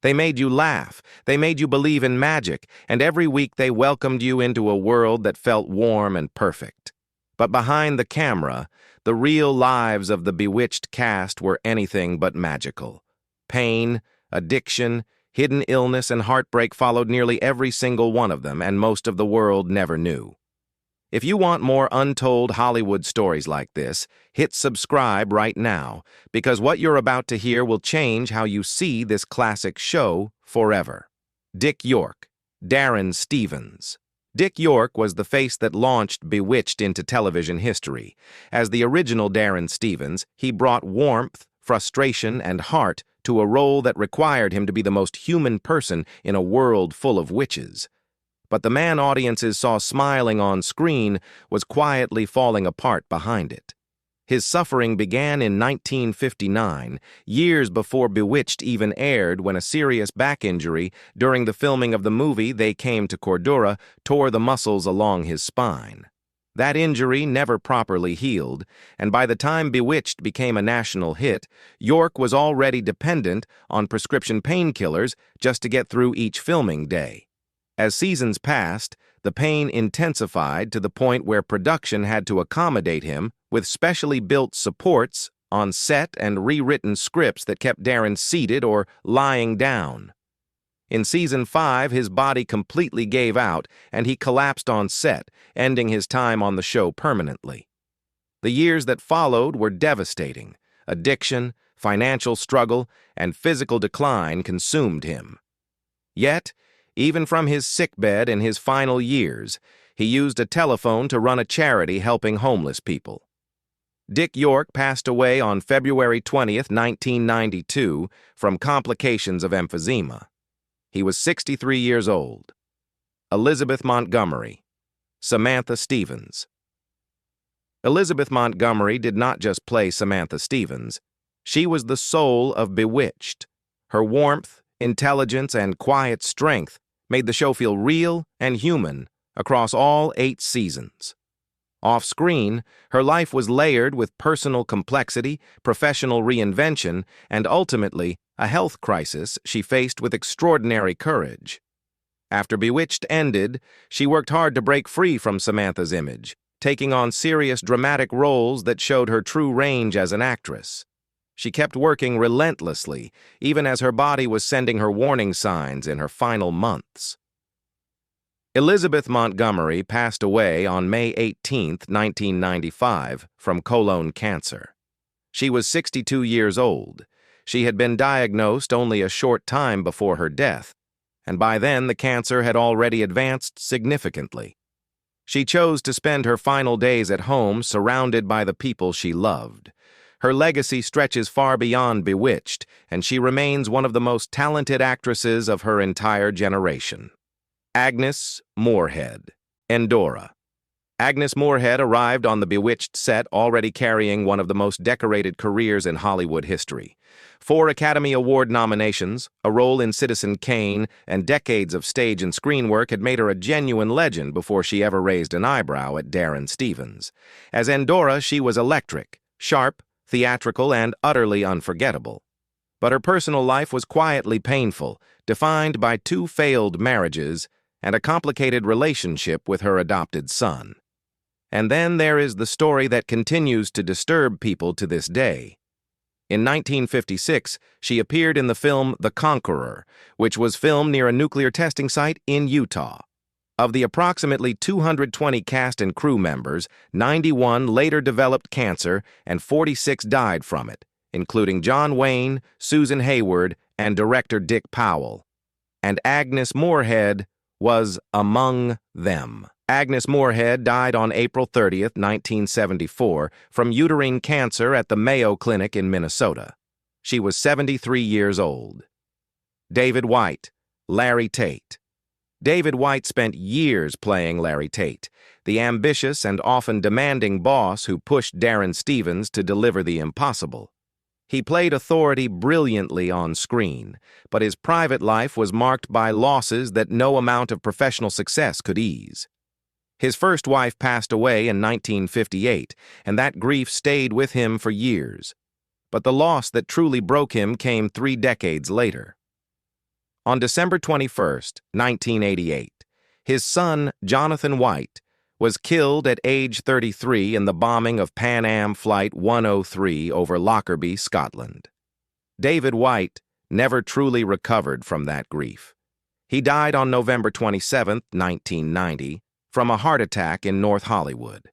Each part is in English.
They made you laugh, they made you believe in magic, and every week they welcomed you into a world that felt warm and perfect. But behind the camera, the real lives of the Bewitched cast were anything but magical. Pain, addiction, hidden illness, and heartbreak followed nearly every single one of them, and most of the world never knew. If you want more untold Hollywood stories like this, hit subscribe right now, because what you're about to hear will change how you see this classic show forever. Dick York, Darrin Stephens. Dick York was the face that launched Bewitched into television history. As the original Darrin Stephens, he brought warmth, frustration, and heart to a role that required him to be the most human person in a world full of witches. But the man audiences saw smiling on screen was quietly falling apart behind it. His suffering began in 1959, years before Bewitched even aired, when a serious back injury during the filming of the movie They Came to Cordura tore the muscles along his spine. That injury never properly healed, and by the time Bewitched became a national hit, York was already dependent on prescription painkillers just to get through each filming day. As seasons passed, the pain intensified to the point where production had to accommodate him with specially built supports on set and rewritten scripts that kept Darrin seated or lying down. In season 5, his body completely gave out and he collapsed on set, ending his time on the show permanently. The years that followed were devastating. Addiction, financial struggle, and physical decline consumed him. Yet, even from his sickbed in his final years, he used a telephone to run a charity helping homeless people. Dick York passed away on February 20th, 1992, from complications of emphysema. He was 63 years old. Elizabeth Montgomery. Samantha Stephens. Elizabeth Montgomery did not just play Samantha Stephens. She was the soul of Bewitched. Her warmth, intelligence, and quiet strength made the show feel real and human across all 8 seasons. Off-screen, her life was layered with personal complexity, professional reinvention, and ultimately, a health crisis she faced with extraordinary courage. After Bewitched ended, she worked hard to break free from Samantha's image, taking on serious dramatic roles that showed her true range as an actress. She kept working relentlessly, even as her body was sending her warning signs in her final months. Elizabeth Montgomery passed away on May 18, 1995, from colon cancer. She was 62 years old. She had been diagnosed only a short time before her death, and by then the cancer had already advanced significantly. She chose to spend her final days at home surrounded by the people she loved. Her legacy stretches far beyond Bewitched, and she remains one of the most talented actresses of her entire generation. Agnes Moorehead. Endora. Agnes Moorehead arrived on the Bewitched set already carrying one of the most decorated careers in Hollywood history. 4 Academy Award nominations, a role in Citizen Kane, and decades of stage and screen work had made her a genuine legend before she ever raised an eyebrow at Darrin Stephens. As Endora, she was electric, sharp, theatrical, and utterly unforgettable. But her personal life was quietly painful, defined by 2 failed marriages and a complicated relationship with her adopted son. And then there is the story that continues to disturb people to this day. In 1956, she appeared in the film The Conqueror, which was filmed near a nuclear testing site in Utah. Of the approximately 220 cast and crew members, 91 later developed cancer and 46 died from it, including John Wayne, Susan Hayward, and director Dick Powell. And Agnes Moorehead was among them. Agnes Moorehead died on April 30, 1974, from uterine cancer at the Mayo Clinic in Minnesota. She was 73 years old. David White. Larry Tate. David White spent years playing Larry Tate, the ambitious and often demanding boss who pushed Darrin Stephens to deliver the impossible. He played authority brilliantly on screen, but his private life was marked by losses that no amount of professional success could ease. His first wife passed away in 1958, and that grief stayed with him for years. But the loss that truly broke him came 3 decades later. On December 21st, 1988, his son, Jonathan White, was killed at age 33 in the bombing of Pan Am Flight 103 over Lockerbie, Scotland. David White never truly recovered from that grief. He died on November 27, 1990, from a heart attack in North Hollywood.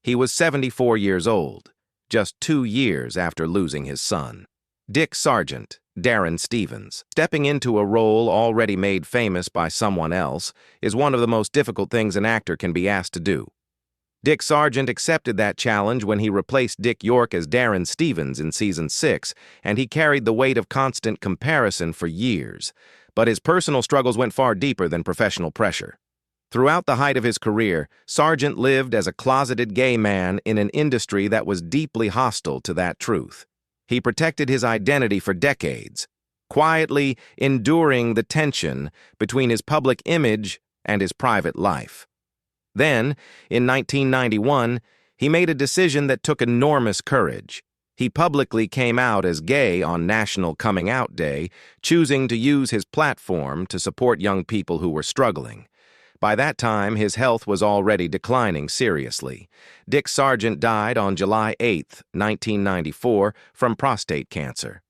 He was 74 years old, just 2 years after losing his son. Dick Sargent, Darrin Stevens. Stepping into a role already made famous by someone else is one of the most difficult things an actor can be asked to do. Dick Sargent accepted that challenge when he replaced Dick York as Darrin Stevens in Season 6, and he carried the weight of constant comparison for years. But his personal struggles went far deeper than professional pressure. Throughout the height of his career, Sargent lived as a closeted gay man in an industry that was deeply hostile to that truth. He protected his identity for decades, quietly enduring the tension between his public image and his private life. Then, in 1991, he made a decision that took enormous courage. He publicly came out as gay on National Coming Out Day, choosing to use his platform to support young people who were struggling. By that time, his health was already declining seriously. Dick Sargent died on July 8, 1994, from prostate cancer.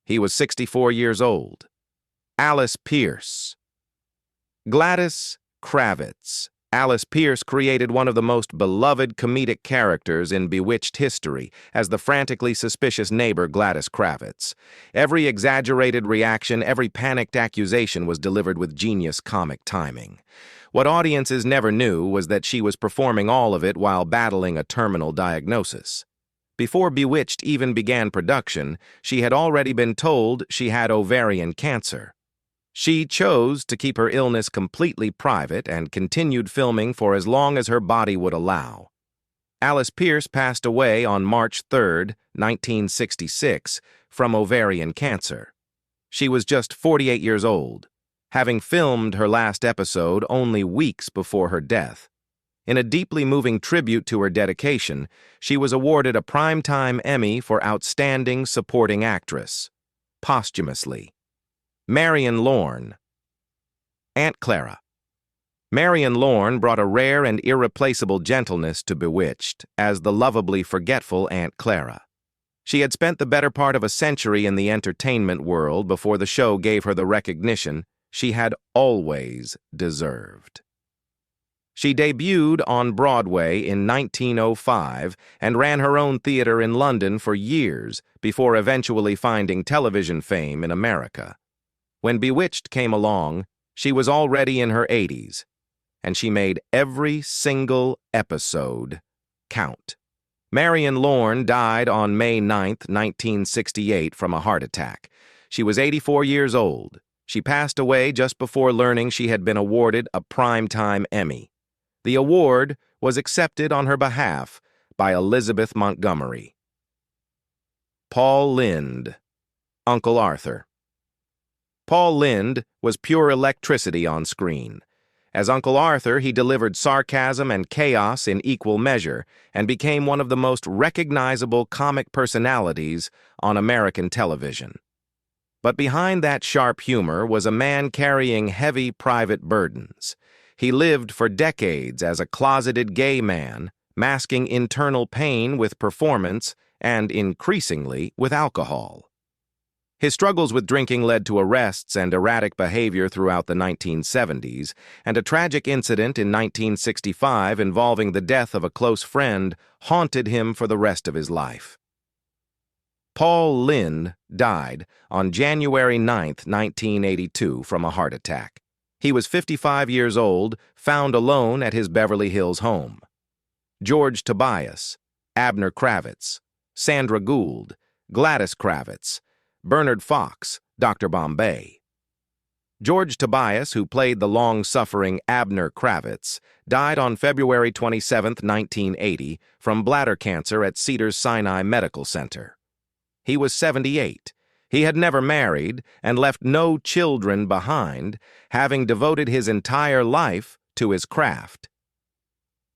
He was 64 years old. Alice Pearce. Gladys Kravitz. Alice Pearce created one of the most beloved comedic characters in Bewitched history as the frantically suspicious neighbor Gladys Kravitz. Every exaggerated reaction, every panicked accusation was delivered with genius comic timing. What audiences never knew was that she was performing all of it while battling a terminal diagnosis. Before Bewitched even began production, she had already been told she had ovarian cancer. She chose to keep her illness completely private and continued filming for as long as her body would allow. Alice Pearce passed away on March 3, 1966, from ovarian cancer. She was just 48 years old, having filmed her last episode only weeks before her death. In a deeply moving tribute to her dedication, she was awarded a Primetime Emmy for Outstanding Supporting Actress, posthumously. Marian Lorne. Aunt Clara. Marian Lorne brought a rare and irreplaceable gentleness to Bewitched as the lovably forgetful Aunt Clara. She had spent the better part of a century in the entertainment world before the show gave her the recognition she had always deserved. She debuted on Broadway in 1905 and ran her own theater in London for years before eventually finding television fame in America. When Bewitched came along, she was already in her 80s, and she made every single episode count. Marian Lorne died on May 9, 1968, from a heart attack. She was 84 years old. She passed away just before learning she had been awarded a Primetime Emmy. The award was accepted on her behalf by Elizabeth Montgomery. Paul Lynde. Uncle Arthur. Paul Lynde was pure electricity on screen. As Uncle Arthur, he delivered sarcasm and chaos in equal measure and became one of the most recognizable comic personalities on American television. But behind that sharp humor was a man carrying heavy private burdens. He lived for decades as a closeted gay man, masking internal pain with performance and, increasingly, with alcohol. His struggles with drinking led to arrests and erratic behavior throughout the 1970s, and a tragic incident in 1965 involving the death of a close friend haunted him for the rest of his life. Paul Lynde died on January 9, 1982, from a heart attack. He was 55 years old, found alone at his Beverly Hills home. George Tobias, Abner Kravitz, Sandra Gould, Gladys Kravitz, Bernard Fox, Dr. Bombay. George Tobias, who played the long-suffering Abner Kravitz, died on February 27, 1980, from bladder cancer at Cedars-Sinai Medical Center. He was 78. He had never married and left no children behind, having devoted his entire life to his craft.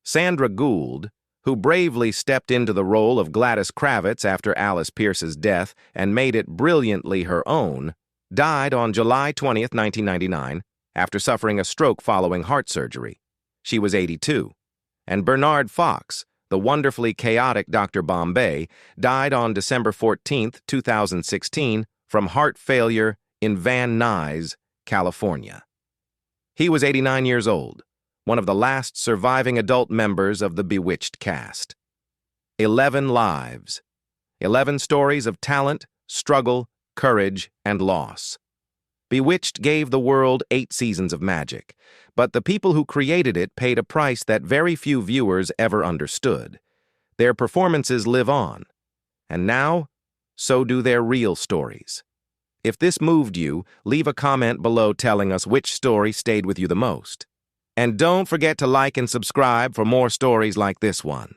Sandra Gould, who bravely stepped into the role of Gladys Kravitz after Alice Pearce's death and made it brilliantly her own, died on July 20th, 1999, after suffering a stroke following heart surgery. She was 82. And Bernard Fox, the wonderfully chaotic Dr. Bombay, died on December 14th, 2016, from heart failure in Van Nuys, California. He was 89 years old, one of the last surviving adult members of the Bewitched cast. 11 lives. 11 stories of talent, struggle, courage, and loss. Bewitched gave the world 8 seasons of magic, but the people who created it paid a price that very few viewers ever understood. Their performances live on, and now, so do their real stories. If this moved you, leave a comment below telling us which story stayed with you the most. And don't forget to like and subscribe for more stories like this one.